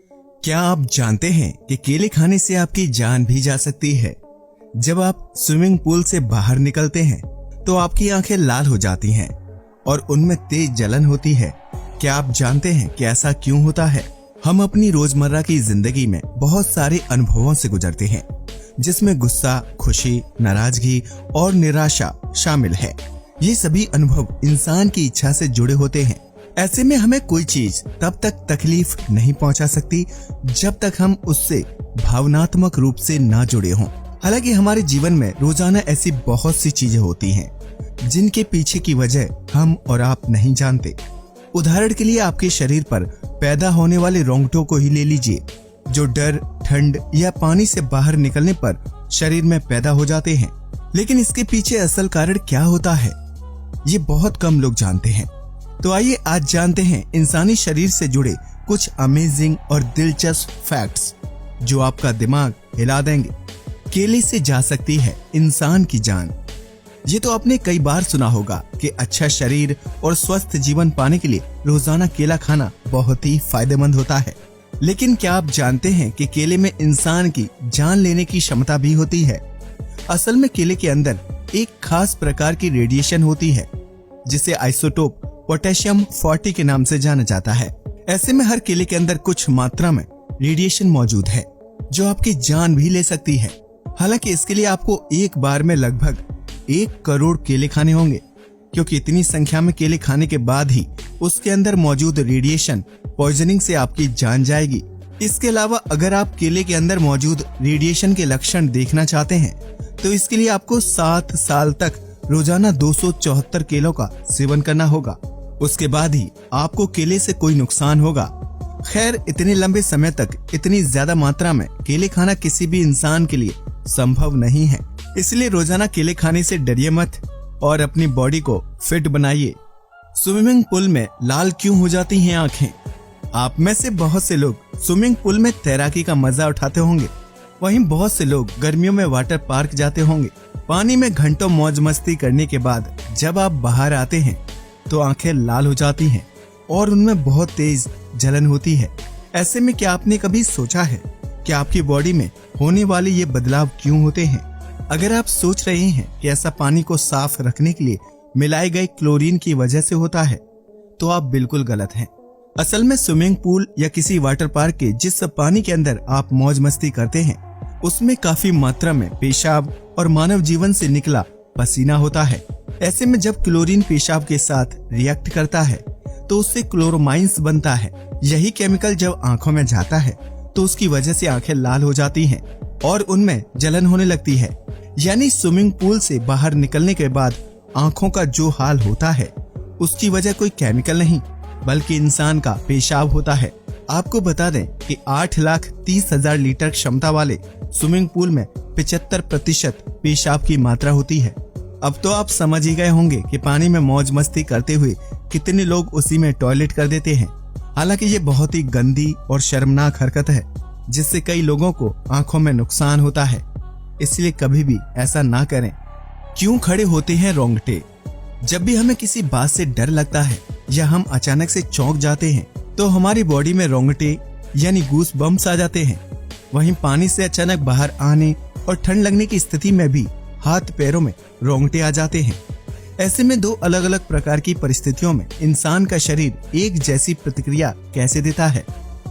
क्या आप जानते हैं कि केले खाने से आपकी जान भी जा सकती है? जब आप स्विमिंग पूल से बाहर निकलते हैं तो आपकी आंखें लाल हो जाती हैं और उनमें तेज जलन होती है। क्या आप जानते हैं कि ऐसा क्यों होता है? हम अपनी रोजमर्रा की जिंदगी में बहुत सारे अनुभवों से गुजरते हैं, जिसमें गुस्सा, खुशी, नाराजगी और निराशा शामिल है। ये सभी अनुभव इंसान की इच्छा से जुड़े होते हैं। ऐसे में हमें कोई चीज तब तक तकलीफ नहीं पहुंचा सकती जब तक हम उससे भावनात्मक रूप से ना जुड़े हों। हालांकि हमारे जीवन में रोजाना ऐसी बहुत सी चीजें होती हैं जिनके पीछे की वजह हम और आप नहीं जानते। उदाहरण के लिए आपके शरीर पर पैदा होने वाले रोंगटों को ही ले लीजिए, जो डर, ठंड या पानी से बाहर निकलने पर शरीर में पैदा हो जाते हैं। लेकिन इसके पीछे असल कारण क्या होता है, ये बहुत कम लोग जानते हैं। तो आइए आज जानते हैं इंसानी शरीर से जुड़े कुछ अमेजिंग और दिलचस्प फैक्ट्स जो आपका दिमाग हिला देंगे। केले से जा सकती है इंसान की जान। ये तो आपने कई बार सुना होगा कि अच्छा शरीर और स्वस्थ जीवन पाने के लिए रोजाना केला खाना बहुत ही फायदेमंद होता है। लेकिन क्या आप जानते हैं कि केले में इंसान की जान लेने की क्षमता भी होती है? असल में केले के अंदर एक खास प्रकार की रेडिएशन होती है जिसे आइसोटोप पोटेशियम 40 के नाम से जाना जाता है। ऐसे में हर केले के अंदर कुछ मात्रा में रेडिएशन मौजूद है जो आपकी जान भी ले सकती है। हालांकि इसके लिए आपको एक बार में लगभग 1 करोड़ केले खाने होंगे, क्योंकि इतनी संख्या में केले खाने के बाद ही उसके अंदर मौजूद रेडिएशन पॉइजनिंग से आपकी जान जाएगी। इसके अलावा अगर आप केले के अंदर मौजूद रेडिएशन के लक्षण देखना चाहते हैं तो इसके लिए आपको 7 साल तक रोजाना 274 केलों का सेवन करना होगा। उसके बाद ही आपको केले से कोई नुकसान होगा। खैर, इतने लंबे समय तक इतनी ज्यादा मात्रा में केले खाना किसी भी इंसान के लिए संभव नहीं है। इसलिए रोजाना केले खाने से डरिए मत और अपनी बॉडी को फिट बनाइए। स्विमिंग पूल में लाल क्यों हो जाती हैं आंखें? आप में से बहुत से लोग स्विमिंग पूल में तैराकी का मजा उठाते होंगे। वहीं बहुत से लोग गर्मियों में वाटर पार्क जाते होंगे। पानी में घंटों मौज मस्ती करने के बाद जब आप बाहर आते हैं तो आंखें लाल हो जाती हैं और उनमें बहुत तेज जलन होती है। ऐसे में क्या आपने कभी सोचा है कि आपकी बॉडी में होने वाले ये बदलाव क्यों होते हैं? अगर आप सोच रहे हैं कि ऐसा पानी को साफ रखने के लिए मिलाए गए क्लोरीन की वजह से होता है, तो आप बिल्कुल गलत हैं। असल में स्विमिंग पूल या किसी वाटर पार्क के जिस पानी के अंदर आप मौज मस्ती करते हैं उसमें काफी मात्रा में पेशाब और मानव जीवन से निकला पसीना होता है। ऐसे में जब क्लोरीन पेशाब के साथ रिएक्ट करता है तो उससे क्लोरोमाइंस बनता है। यही केमिकल जब आंखों में जाता है तो उसकी वजह से आंखें लाल हो जाती हैं और उनमें जलन होने लगती है। यानी स्विमिंग पूल से बाहर निकलने के बाद आंखों का जो हाल होता है उसकी वजह कोई केमिकल नहीं बल्कि इंसान का पेशाब होता है। आपको बता दें कि 8,30,000 लीटर क्षमता वाले स्विमिंग पूल में 75% पेशाब की मात्रा होती है। अब तो आप समझ ही गए होंगे कि पानी में मौज मस्ती करते हुए कितने लोग उसी में टॉयलेट कर देते हैं। हालांकि ये बहुत ही गंदी और शर्मनाक हरकत है जिससे कई लोगों को आंखों में नुकसान होता है। इसलिए कभी भी ऐसा ना करें। क्यों खड़े होते हैं रोंगटे? जब भी हमें किसी बात से डर लगता है या हम अचानक से चौंक जाते हैं तो हमारी बॉडी में रोंगटे यानी गूस बम्प्स आ जाते हैं। वहीं पानी से अचानक बाहर आने और ठंड लगने की स्थिति में भी हाथ पैरों में रोंगटे आ जाते हैं। ऐसे में 2 अलग अलग प्रकार की परिस्थितियों में इंसान का शरीर एक जैसी प्रतिक्रिया कैसे देता है?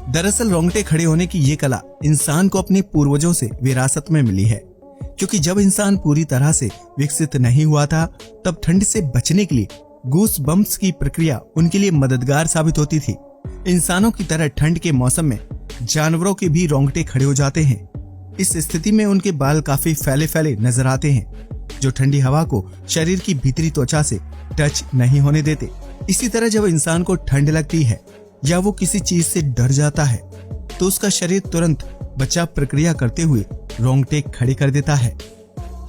दरअसल रोंगटे खड़े होने की ये कला इंसान को अपने पूर्वजों से विरासत में मिली है, क्योंकि जब इंसान पूरी तरह से विकसित नहीं हुआ था तब ठंड से बचने के लिए गूस बम्प्स की प्रक्रिया उनके लिए मददगार साबित होती थी। इंसानों की तरह ठंड के मौसम में जानवरों के भी रोंगटे खड़े हो जाते हैं। इस स्थिति में उनके बाल काफी फैले फैले नजर आते हैं जो ठंडी हवा को शरीर की भीतरी त्वचा से टच नहीं होने देते। इसी तरह जब इंसान को ठंड लगती है या वो किसी चीज से डर जाता है तो उसका शरीर तुरंत बचाव प्रक्रिया करते हुए रोंगटे खड़े कर देता है।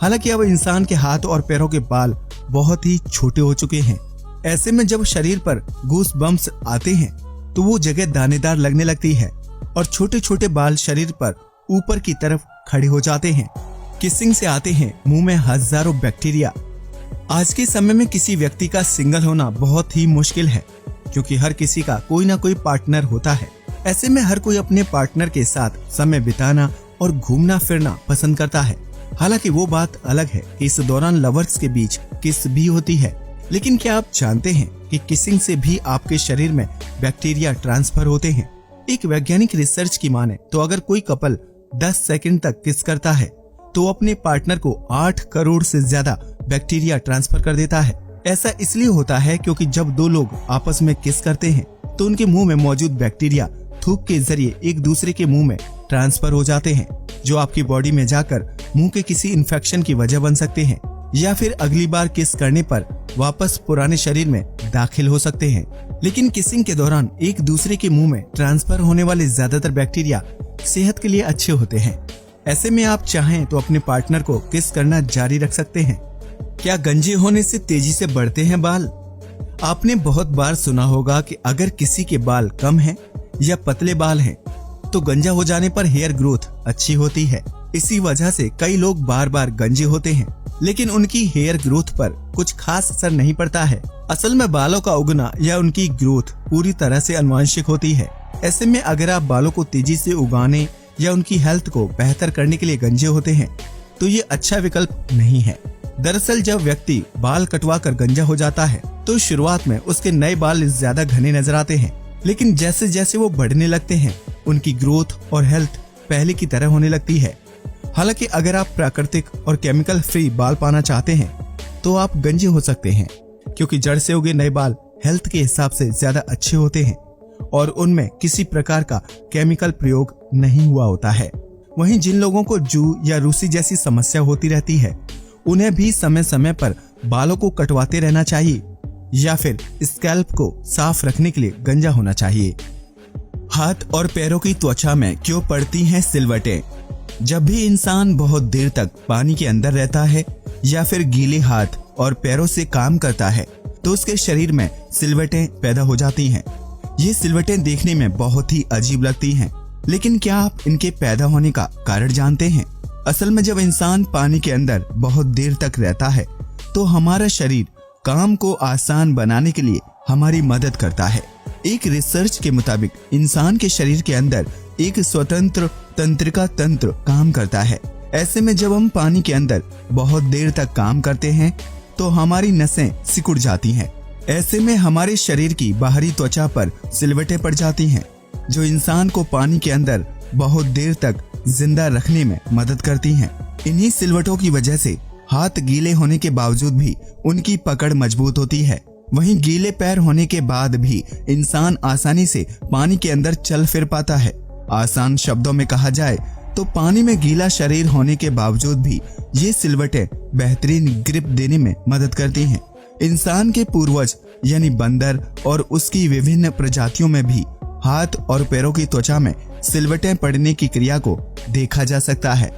हालांकि अब इंसान के हाथ और पैरों के बाल बहुत ही छोटे हो चुके हैं। ऐसे में जब शरीर पर गूस बम्प्स आते हैं तो वो जगह दानेदार लगने लगती है और छोटे छोटे बाल शरीर पर ऊपर की तरफ खड़े हो जाते हैं। किसिंग से आते हैं मुंह में हजारों बैक्टीरिया। आज के समय में किसी व्यक्ति का सिंगल होना बहुत ही मुश्किल है, क्योंकि हर किसी का कोई ना कोई पार्टनर होता है। ऐसे में हर कोई अपने पार्टनर के साथ समय बिताना और घूमना फिरना पसंद करता है। हालांकि वो बात अलग है कि इस दौरान लवर्स के बीच किस भी होती है। लेकिन क्या आप जानते हैं कि किसिंग से भी आपके शरीर में बैक्टीरिया ट्रांसफर होते हैं? एक वैज्ञानिक रिसर्च की माने तो अगर कोई कपल 10 सेकंड तक किस करता है तो अपने पार्टनर को 8 करोड़ से ज्यादा बैक्टीरिया ट्रांसफर कर देता है। ऐसा इसलिए होता है क्योंकि जब दो लोग आपस में किस करते हैं तो उनके मुंह में मौजूद बैक्टीरिया थूक के जरिए एक दूसरे के मुंह में ट्रांसफर हो जाते हैं, जो आपकी बॉडी में जाकर मुंह के किसी इन्फेक्शन की वजह बन सकते हैं या फिर अगली बार किस करने पर वापस पुराने शरीर में दाखिल हो सकते हैं। लेकिन किसिंग के दौरान एक दूसरे के मुंह में ट्रांसफर होने वाले ज्यादातर बैक्टीरिया सेहत के लिए अच्छे होते हैं। ऐसे में आप चाहें तो अपने पार्टनर को किस करना जारी रख सकते हैं। क्या गंजे होने से तेजी से बढ़ते हैं बाल? आपने बहुत बार सुना होगा कि अगर किसी के बाल कम हैं या पतले बाल हैं तो गंजा हो जाने पर हेयर ग्रोथ अच्छी होती है। इसी वजह से कई लोग बार बार गंजे होते हैं लेकिन उनकी हेयर ग्रोथ पर कुछ खास असर नहीं पड़ता है। असल में बालों का उगना या उनकी ग्रोथ पूरी तरह से आनुवंशिक होती है। ऐसे में अगर आप बालों को तेजी से उगाने या उनकी हेल्थ को बेहतर करने के लिए गंजे होते हैं तो ये अच्छा विकल्प नहीं है। दरअसल जब व्यक्ति बाल कटवा कर गंजा हो जाता है तो शुरुआत में उसके नए बाल ज्यादा घने नजर आते हैं, लेकिन जैसे जैसे वो बढ़ने लगते हैं उनकी ग्रोथ और हेल्थ पहले की तरह होने लगती है। हालांकि अगर आप प्राकृतिक और केमिकल फ्री बाल पाना चाहते हैं तो आप गंजे हो सकते हैं, क्योंकि जड़ से उगे नए बाल हेल्थ के हिसाब से ज्यादा अच्छे होते हैं और उनमें किसी प्रकार का केमिकल प्रयोग नहीं हुआ होता है। वहीं जिन लोगों को जू या रूसी जैसी समस्या होती रहती है उन्हें भी समय समय पर बालों को कटवाते रहना चाहिए या फिर स्कैल्प को साफ रखने के लिए गंजा होना चाहिए। हाथ और पैरों की त्वचा में क्यों पड़ती हैं सिलवटें? जब भी इंसान बहुत देर तक पानी के अंदर रहता है या फिर गीले हाथ और पैरों से काम करता है तो उसके शरीर में सिलवटें पैदा हो जाती हैं। ये सिलवटें देखने में बहुत ही अजीब लगती हैं, लेकिन क्या आप इनके पैदा होने का कारण जानते हैं? असल में जब इंसान पानी के अंदर बहुत देर तक रहता है तो हमारा शरीर काम को आसान बनाने के लिए हमारी मदद करता है। एक रिसर्च के मुताबिक इंसान के शरीर के अंदर एक स्वतंत्र तंत्रिका तंत्र काम करता है। ऐसे में जब हम पानी के अंदर बहुत देर तक काम करते हैं तो हमारी नसें सिकुड़ जाती हैं। ऐसे में हमारे शरीर की बाहरी त्वचा पर सिलवटें पड़ जाती हैं, जो इंसान को पानी के अंदर बहुत देर तक जिंदा रखने में मदद करती हैं। इन्हीं सिलवटों की वजह से हाथ गीले होने के बावजूद भी उनकी पकड़ मजबूत होती है। वहीं गीले पैर होने के बाद भी इंसान आसानी से पानी के अंदर चल फिर पाता है। आसान शब्दों में कहा जाए तो पानी में गीला शरीर होने के बावजूद भी ये सिलवटें बेहतरीन ग्रिप देने में मदद करती हैं। इंसान के पूर्वज यानी बंदर और उसकी विभिन्न प्रजातियों में भी हाथ और पैरों की त्वचा में सिलवटें पड़ने की क्रिया को देखा जा सकता है।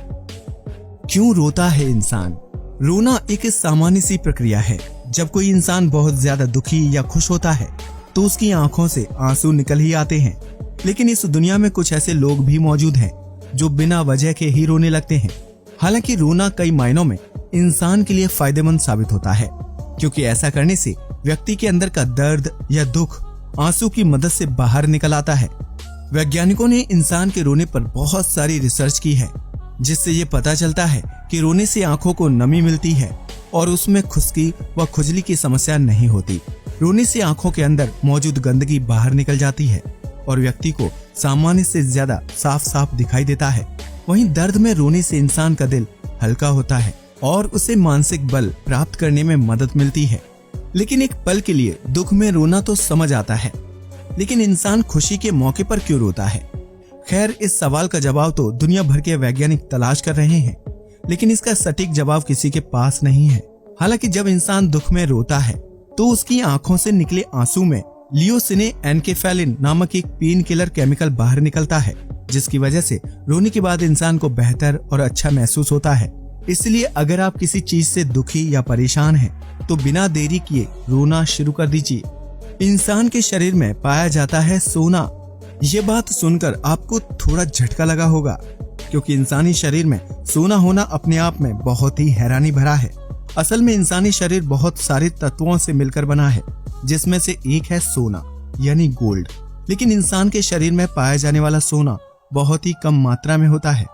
क्यों रोता है इंसान? रोना एक सामान्य सी प्रक्रिया है। जब कोई इंसान बहुत ज्यादा दुखी या खुश होता है तो उसकी आंखों से आंसू निकल ही आते हैं। लेकिन इस दुनिया में कुछ ऐसे लोग भी मौजूद हैं जो बिना वजह के ही रोने लगते हैं। हालांकि रोना कई मायनों में इंसान के लिए फायदेमंद साबित होता है, क्योंकि ऐसा करने से व्यक्ति के अंदर का दर्द या दुख आंसू की मदद से बाहर निकल आता है। वैज्ञानिकों ने इंसान के रोने पर बहुत सारी रिसर्च की है, जिससे ये पता चलता है कि रोने से आंखों को नमी मिलती है और उसमें खुश्की व खुजली की समस्या नहीं होती। रोने से आंखों के अंदर मौजूद गंदगी बाहर निकल जाती है और व्यक्ति को सामान्य से ज्यादा साफ साफ दिखाई देता है। वहीं दर्द में रोने से इंसान का दिल हल्का होता है और उसे मानसिक बल प्राप्त करने में मदद मिलती है। लेकिन एक पल के लिए दुख में रोना तो समझ आता है, लेकिन इंसान खुशी के मौके पर क्यों रोता है? खैर, इस सवाल का जवाब तो दुनिया भर के वैज्ञानिक तलाश कर रहे हैं, लेकिन इसका सटीक जवाब किसी के पास नहीं है। हालांकि जब इंसान दुख में रोता है तो उसकी आंखों से निकले आंसू में लियोसिने एनकेफेलिन नामक एक पेन किलर केमिकल बाहर निकलता है, जिसकी वजह से रोने के बाद इंसान को बेहतर और अच्छा महसूस होता है। इसलिए अगर आप किसी चीज से दुखी या परेशान हैं, तो बिना देरी किए रोना शुरू कर दीजिए। इंसान के शरीर में पाया जाता है सोना। ये बात सुनकर आपको थोड़ा झटका लगा होगा, क्योंकि इंसानी शरीर में सोना होना अपने आप में बहुत ही हैरानी भरा है। असल में इंसानी शरीर बहुत सारे तत्वों से मिलकर बना है, जिसमें से एक है सोना यानी गोल्ड। लेकिन इंसान के शरीर में पाया जाने वाला सोना बहुत ही कम मात्रा में होता है।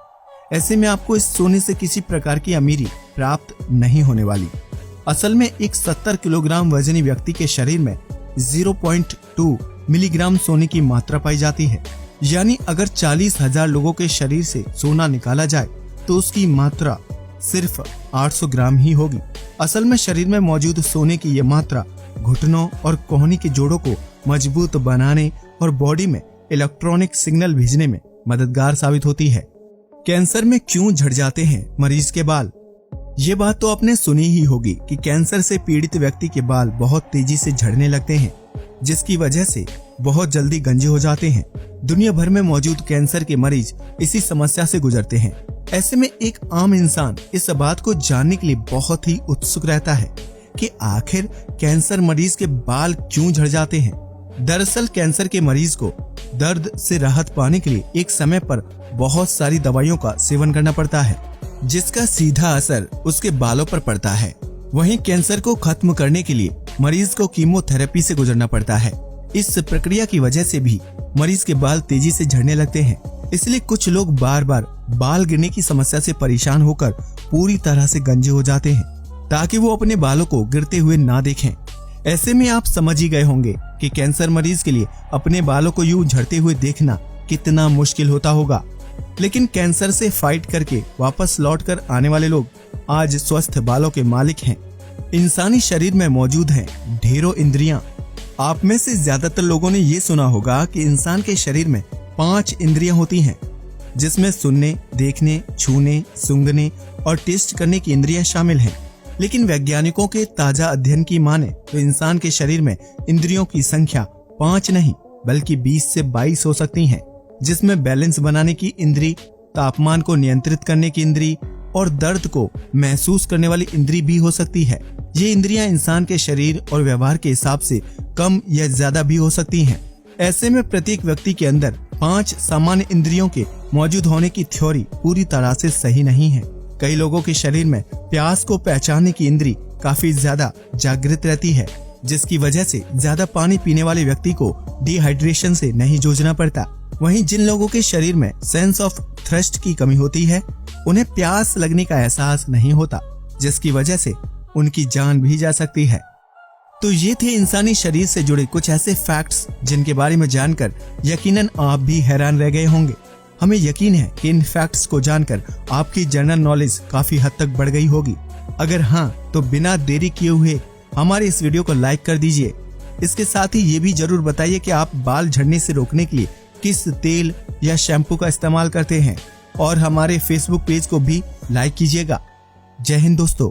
ऐसे में आपको इस सोने से किसी प्रकार की अमीरी प्राप्त नहीं होने वाली। असल में एक 70 किलोग्राम वजनी व्यक्ति के शरीर में 0.2 मिलीग्राम सोने की मात्रा पाई जाती है। यानी अगर 40,000 लोगों के शरीर से सोना निकाला जाए तो उसकी मात्रा सिर्फ 800 ग्राम ही होगी। असल में शरीर में मौजूद सोने की यह मात्रा घुटनों और कोहनी के जोड़ों को मजबूत बनाने और बॉडी में इलेक्ट्रॉनिक सिग्नल भेजने में मददगार साबित होती है। कैंसर में क्यों झड़ जाते हैं मरीज के बाल? ये बात तो आपने सुनी ही होगी कि कैंसर से पीड़ित व्यक्ति के बाल बहुत तेजी से झड़ने लगते हैं, जिसकी वजह से बहुत जल्दी गंजे हो जाते हैं। दुनिया भर में मौजूद कैंसर के मरीज इसी समस्या से गुजरते हैं। ऐसे में एक आम इंसान इस बात को जानने के लिए बहुत ही उत्सुक रहता है कि आखिर कैंसर मरीज के बाल क्यों झड़ जाते हैं। दरअसल कैंसर के मरीज को दर्द से राहत पाने के लिए एक समय पर बहुत सारी दवाइयों का सेवन करना पड़ता है, जिसका सीधा असर उसके बालों पर पड़ता है। वहीं कैंसर को खत्म करने के लिए मरीज को कीमोथेरेपी से गुजरना पड़ता है। इस प्रक्रिया की वजह से भी मरीज के बाल तेजी से झड़ने लगते हैं। इसलिए कुछ लोग बार बार बाल गिरने की समस्या से परेशान होकर पूरी तरह से गंजे हो जाते हैं, ताकि वो अपने बालों को गिरते हुए ना देखें। ऐसे में आप समझ ही गए होंगे कि कैंसर मरीज के लिए अपने बालों को यूं झड़ते हुए देखना कितना मुश्किल होता होगा। लेकिन कैंसर से फाइट करके वापस लौट कर आने वाले लोग आज स्वस्थ बालों के मालिक हैं। इंसानी शरीर में मौजूद हैं ढेरों इंद्रियां। आप में से ज्यादातर लोगों ने ये सुना होगा कि इंसान के शरीर में 5 इंद्रियां होती हैं, जिसमें सुनने, देखने, छूने, सूंघने और टेस्ट करने की इंद्रियां शामिल हैं। लेकिन वैज्ञानिकों के ताजा अध्ययन की माने तो इंसान के शरीर में इंद्रियों की संख्या 5 नहीं बल्कि 20 से 22 हो सकती हैं, जिसमें बैलेंस बनाने की इंद्री, तापमान को नियंत्रित करने की इंद्री और दर्द को महसूस करने वाली इंद्री भी हो सकती है। ये इंद्रियां इंसान के शरीर और व्यवहार के हिसाब से कम या ज्यादा भी हो सकती हैं। ऐसे में प्रत्येक व्यक्ति के अंदर 5 सामान्य इंद्रियों के मौजूद होने की थ्योरी पूरी तरह से सही नहीं है। कई लोगों के शरीर में प्यास को पहचानने की इंद्री काफी ज्यादा जागृत रहती है, जिसकी वजह से ज्यादा पानी पीने वाले व्यक्ति को डिहाइड्रेशन से नहीं जूझना पड़ता। वहीं जिन लोगों के शरीर में सेंस ऑफ थ्रस्ट की कमी होती है, उन्हें प्यास लगने का एहसास नहीं होता, जिसकी वजह से उनकी जान भी जा सकती है। तो ये थे इंसानी शरीर से जुड़े कुछ ऐसे फैक्ट्स जिनके बारे में जानकर यकीनन आप भी हैरान रह गए होंगे। हमें यकीन है कि इन फैक्ट्स को जानकर आपकी जनरल नॉलेज काफी हद तक बढ़ गई होगी। अगर हाँ, तो बिना देरी किए हुए हमारे इस वीडियो को लाइक कर दीजिए। इसके साथ ही ये भी जरूर बताइए कि आप बाल झड़ने से रोकने के लिए किस तेल या शैम्पू का इस्तेमाल करते हैं, और हमारे फेसबुक पेज को भी लाइक कीजिएगा। जय हिंद दोस्तों।